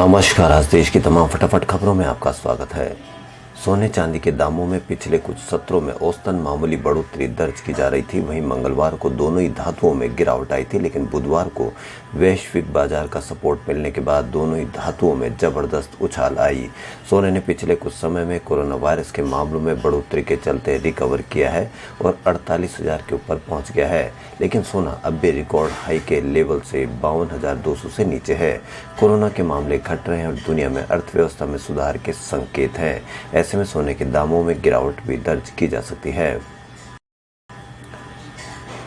नमस्कार। आज देश की तमाम फटाफट खबरों में आपका स्वागत है। सोने चांदी के दामों में पिछले कुछ सत्रों में औसतन मामूली बढ़ोतरी दर्ज की जा रही थी। वहीं मंगलवार को दोनों ही धातुओं में गिरावट आई थी, लेकिन बुधवार को वैश्विक बाजार का सपोर्ट मिलने के बाद दोनों ही धातुओं में जबरदस्त उछाल आई। सोने ने पिछले कुछ समय में कोरोना वायरस के मामलों में बढ़ोतरी के चलते रिकवर किया है और 48,000 के ऊपर पहुंच गया है, लेकिन सोना अब भी रिकॉर्ड हाई के लेवल से 52,200 से नीचे है। कोरोना के मामले घट रहे हैं और दुनिया में अर्थव्यवस्था में सुधार के संकेत हैं। ऐसे में सोने के दामों में गिरावट भी दर्ज की जा सकती है।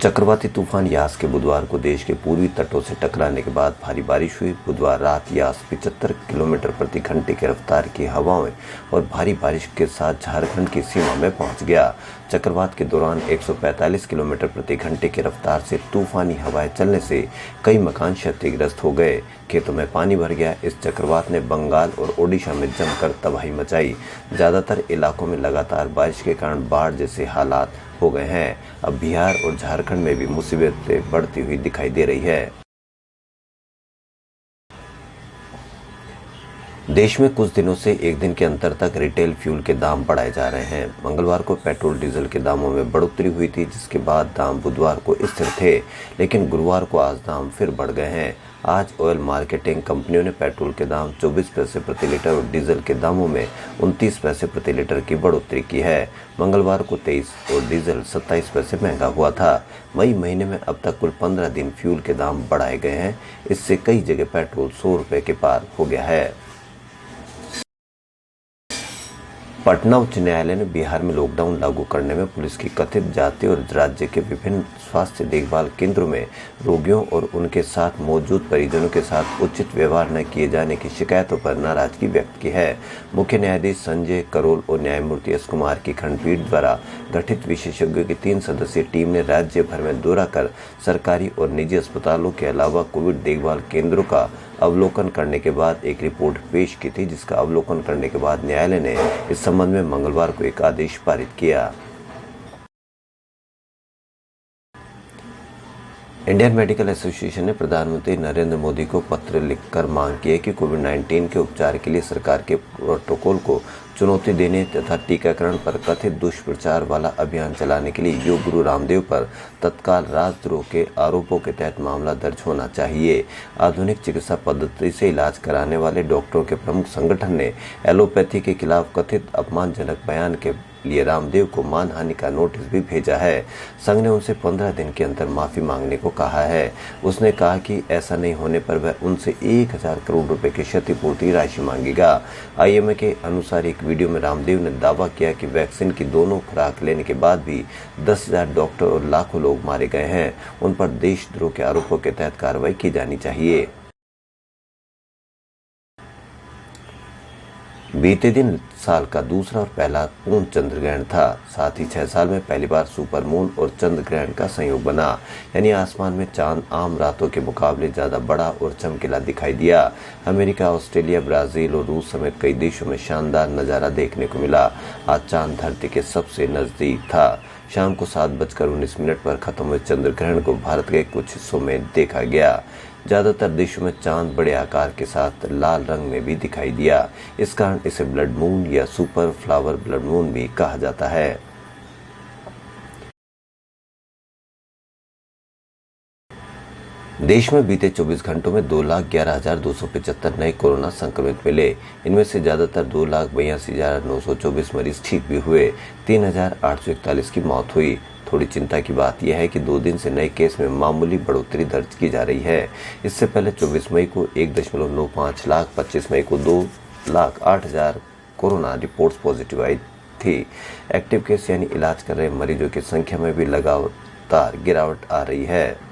चक्रवाती तूफान यास के बुधवार को देश के पूर्वी तटों से टकराने के बाद भारी बारिश हुई। बुधवार रात यास 75 किलोमीटर प्रति घंटे की रफ्तार की हवाओं और भारी बारिश के साथ झारखंड की सीमा में पहुंच गया। चक्रवात के दौरान 145 किलोमीटर प्रति घंटे की रफ्तार से तूफानी हवाएं चलने से कई मकान क्षतिग्रस्त हो गए, खेतों में पानी भर गया। इस चक्रवात ने बंगाल और ओडिशा में जमकर तबाही मचाई। ज़्यादातर इलाकों में लगातार बारिश के कारण बाढ़ जैसे हालात हो गए हैं। अब बिहार और झारखंड में भी मुसीबतें बढ़ती हुई दिखाई दे रही है। देश में कुछ दिनों से एक दिन के अंतर तक रिटेल फ्यूल के दाम बढ़ाए जा रहे हैं। मंगलवार को पेट्रोल डीजल के दामों में बढ़ोतरी हुई थी, जिसके बाद दाम बुधवार को स्थिर थे, लेकिन गुरुवार को आज दाम फिर बढ़ गए हैं। आज ऑयल मार्केटिंग कंपनियों ने पेट्रोल के दाम 24 पैसे प्रति लीटर और डीजल के दामों में 29 पैसे प्रति लीटर की बढ़ोतरी की है। मंगलवार को 23 और डीजल 27 पैसे महंगा हुआ था। मई महीने में अब तक कुल 15 दिन फ्यूल के दाम बढ़ाए गए हैं। इससे कई जगह पेट्रोल 100 रुपये के पार हो गया है। पटना उच्च न्यायालय ने बिहार में लॉकडाउन लागू करने में पुलिस की कथित जाति और राज्य के विभिन्न स्वास्थ्य देखभाल केंद्रों में रोगियों और उनके साथ मौजूद परिजनों के साथ उचित व्यवहार न किए जाने की शिकायतों पर नाराजगी व्यक्त की है। मुख्य न्यायाधीश संजय करोल और न्यायमूर्ति एस कुमार की खंडपीठ द्वारा गठित विशेषज्ञों की 3 सदस्यीय टीम ने राज्य भर में दौरा कर सरकारी और निजी अस्पतालों के अलावा कोविड देखभाल केंद्रों का अवलोकन करने के बाद एक रिपोर्ट पेश की थी, जिसका अवलोकन करने के बाद न्यायालय ने इस संबंध में मंगलवार को एक आदेश पारित किया। इंडियन मेडिकल एसोसिएशन ने प्रधानमंत्री नरेंद्र मोदी को पत्र लिखकर मांग की है कि कोविड-19 के उपचार के लिए सरकार के प्रोटोकॉल को चुनौती देने तथा टीकाकरण पर कथित दुष्प्रचार वाला अभियान चलाने के लिए योग गुरु रामदेव पर तत्काल राजद्रोह के आरोपों के तहत मामला दर्ज होना चाहिए। आधुनिक चिकित्सा पद्धति से इलाज कराने वाले डॉक्टरों के प्रमुख संगठन ने एलोपैथी के खिलाफ कथित अपमानजनक बयान के लिए रामदेव को मानहानि का नोटिस भी भेजा है। संघ ने उनसे 15 दिन के अंदर माफी मांगने को कहा है। उसने कहा कि ऐसा नहीं होने पर वह उनसे 1,000 करोड़ रुपए की क्षतिपूर्ति राशि मांगेगा। आईएमए के अनुसार एक वीडियो में रामदेव ने दावा किया कि वैक्सीन की दोनों खुराक लेने के बाद भी 10,000 डॉक्टर और लाखों लोग मारे गए हैं। उन पर देशद्रोह के आरोपों के तहत कार्रवाई की जानी चाहिए। बीते दिन साल का दूसरा और पहला पूर्ण चंद्र ग्रहण था। साथ ही 6 साल में पहली बार सुपर मून और चंद्र ग्रहण का संयोग बना, यानी आसमान में चांद आम रातों के मुकाबले ज्यादा बड़ा और चमकीला दिखाई दिया। अमेरिका, ऑस्ट्रेलिया, ब्राजील और रूस समेत कई देशों में शानदार नजारा देखने को मिला। आज चांद धरती के सबसे नजदीक था। शाम को 7:19 पर खत्म हुए चंद्र ग्रहण को भारत के कुछ हिस्सों में देखा गया। ज्यादातर देशों में चांद बड़े आकार के साथ लाल रंग में भी दिखाई दिया। इस कारण इसे ब्लड मून या सुपर फ्लावर ब्लड मून भी कहा जाता है। देश में बीते 24 घंटों में 2,11,275 नए कोरोना संक्रमित मिले। इनमें से ज्यादातर 2,82,924 मरीज ठीक भी हुए। 3,841 की मौत हुई। थोड़ी चिंता की बात यह है कि 2 दिन से नए केस में मामूली बढ़ोतरी दर्ज की जा रही है। इससे पहले 24 मई को 1.95 लाख, 25 मई को 2,08,000 कोरोना रिपोर्ट्स पॉजिटिव आई थी। एक्टिव केस यानी इलाज कर रहे मरीजों की संख्या में भी लगातार गिरावट आ रही है।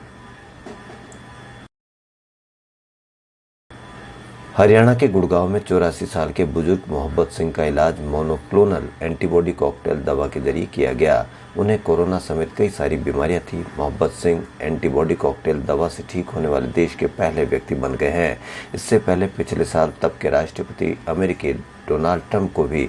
हरियाणा के गुड़गांव में 84 साल के बुजुर्ग मोहब्बत सिंह का इलाज मोनोक्लोनल एंटीबॉडी कॉकटेल दवा के जरिए किया गया। उन्हें कोरोना समेत कई सारी बीमारियां थी। मोहब्बत सिंह एंटीबॉडी कॉकटेल दवा से ठीक होने वाले देश के पहले व्यक्ति बन गए हैं। इससे पहले पिछले साल तब के राष्ट्रपति अमेरिकी डोनाल्ड ट्रंप को भी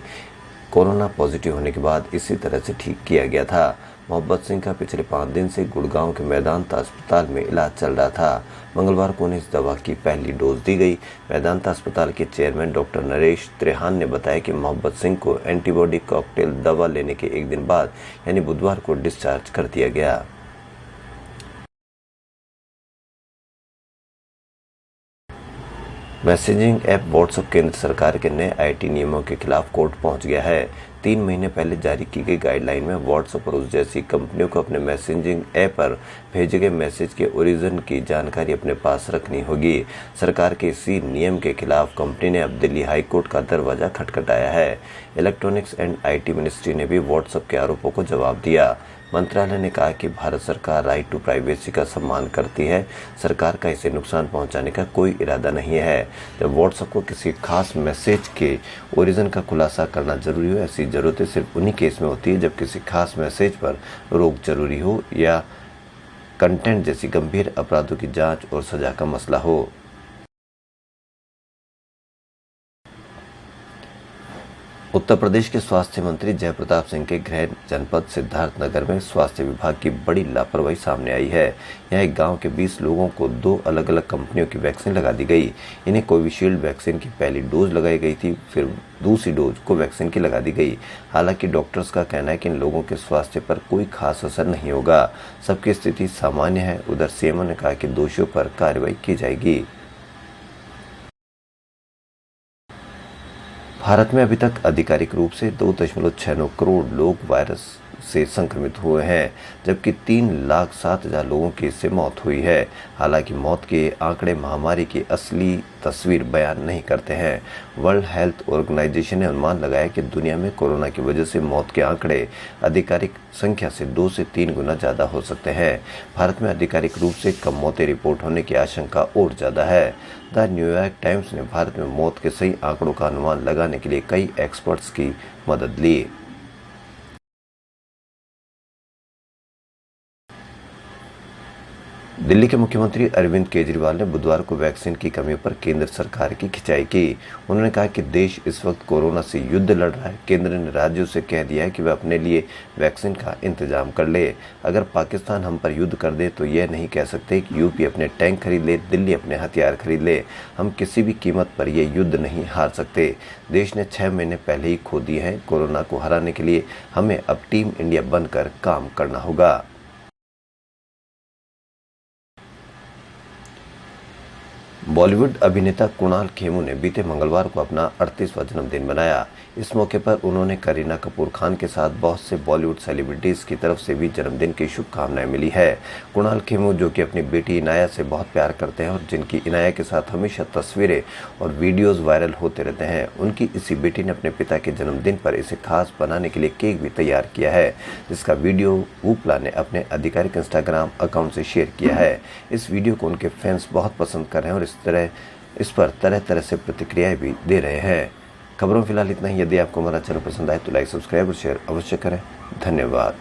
कोरोना पॉजिटिव होने के बाद इसी तरह से ठीक किया गया था। मोहब्बत सिंह का पिछले 5 दिन से गुड़गांव के मेदांता अस्पताल में इलाज चल रहा था। मंगलवार को उन्हें इस दवा की पहली डोज दी गई। मेदांता अस्पताल के चेयरमैन डॉक्टर नरेश त्रेहान ने बताया कि मोहब्बत सिंह को एंटीबॉडी कॉकटेल दवा लेने के एक दिन बाद यानी बुधवार को डिस्चार्ज कर दिया गया। मैसेजिंग ऐप व्हाट्सएप केंद्र सरकार के नए आईटी नियमों के खिलाफ कोर्ट पहुंच गया है। 3 महीने पहले जारी की गई गाइडलाइन में व्हाट्सएप और उस जैसी कंपनियों को अपने मैसेजिंग ऐप पर भेजे गए मैसेज के ओरिजिन की जानकारी अपने पास रखनी होगी। सरकार के इसी नियम के खिलाफ कंपनी ने अब दिल्ली हाई कोर्ट का दरवाजा खटखटाया है। इलेक्ट्रॉनिक्स एंड आईटी मिनिस्ट्री ने भी व्हाट्सएप के आरोपों को जवाब दिया। मंत्रालय ने कहा कि भारत सरकार राइट टू प्राइवेसी का सम्मान करती है। सरकार का इसे नुकसान पहुंचाने का कोई इरादा नहीं है। जब व्हाट्सएप को किसी खास मैसेज के ओरिजिन का खुलासा करना जरूरी हो, ऐसी जरूरतें सिर्फ उन्हीं केस में होती है जब किसी खास मैसेज पर रोक जरूरी हो या कंटेंट जैसी गंभीर अपराधों की जांच और सजा का मसला हो। उत्तर प्रदेश के स्वास्थ्य मंत्री जयप्रताप सिंह के गृह जनपद सिद्धार्थनगर में स्वास्थ्य विभाग की बड़ी लापरवाही सामने आई है। यहाँ एक गांव के 20 लोगों को 2 अलग अलग कंपनियों की वैक्सीन लगा दी गई। इन्हें कोविशील्ड वैक्सीन की पहली डोज लगाई गई थी, फिर दूसरी डोज कोवैक्सीन की लगा दी गई। हालांकि डॉक्टर्स का कहना है कि इन लोगों के स्वास्थ्य पर कोई खास असर नहीं होगा, सबकी स्थिति सामान्य है। उधर सीएमओ ने कहा कि दोषियों पर कार्रवाई की जाएगी। भारत में अभी तक आधिकारिक रूप से 2.69 करोड़ लोग वायरस से संक्रमित हुए हैं, जबकि 3,07,000 लोगों की इससे मौत हुई है। हालांकि मौत के आंकड़े महामारी की असली तस्वीर बयान नहीं करते हैं। वर्ल्ड हेल्थ ऑर्गेनाइजेशन ने अनुमान लगाया कि दुनिया में कोरोना की वजह से मौत के आंकड़े आधिकारिक संख्या से 2 से 3 गुना ज़्यादा हो सकते हैं। भारत में आधिकारिक रूप से कम मौतें रिपोर्ट होने की आशंका और ज़्यादा है। द न्यूयॉर्क टाइम्स ने भारत में मौत के सही आंकड़ों का अनुमान लगाने के लिए कई एक्सपर्ट्स की मदद ली। दिल्ली के मुख्यमंत्री अरविंद केजरीवाल ने बुधवार को वैक्सीन की कमी पर केंद्र सरकार की खिंचाई की। उन्होंने कहा कि देश इस वक्त कोरोना से युद्ध लड़ रहा है। केंद्र ने राज्यों से कह दिया है कि वे अपने लिए वैक्सीन का इंतजाम कर ले। अगर पाकिस्तान हम पर युद्ध कर दे तो यह नहीं कह सकते कि यूपी अपने टैंक खरीद ले, दिल्ली अपने हथियार खरीद ले। हम किसी भी कीमत पर यह युद्ध नहीं हार सकते। देश ने 6 महीने पहले ही खो दिए हैं। कोरोना को हराने के लिए हमें अब टीम इंडिया बनकर काम करना होगा। बॉलीवुड अभिनेता कुणाल खेमू ने बीते मंगलवार को अपना 38वां जन्मदिन मनाया। इस मौके पर उन्होंने करीना कपूर खान के साथ बहुत से बॉलीवुड सेलिब्रिटीज की तरफ से भी जन्मदिन की शुभकामनाएं मिली है। कुणाल खेमू, जो कि अपनी बेटी इनाया से बहुत प्यार करते हैं और जिनकी इनाया के साथ हमेशा तस्वीरें और वीडियोज वायरल होते रहते हैं, उनकी इसी बेटी ने अपने पिता के जन्मदिन पर इसे खास बनाने के लिए केक भी तैयार किया है, जिसका वीडियो वूपला ने अपने आधिकारिक इंस्टाग्राम अकाउंट से शेयर किया है। इस वीडियो को उनके फैंस बहुत पसंद कर रहे हैं और इस पर तरह तरह से प्रतिक्रियाएं भी दे रहे हैं। खबरों फिलहाल इतना ही। यदि आपको हमारा चैनल पसंद आए तो लाइक, सब्सक्राइब और शेयर अवश्य करें। धन्यवाद।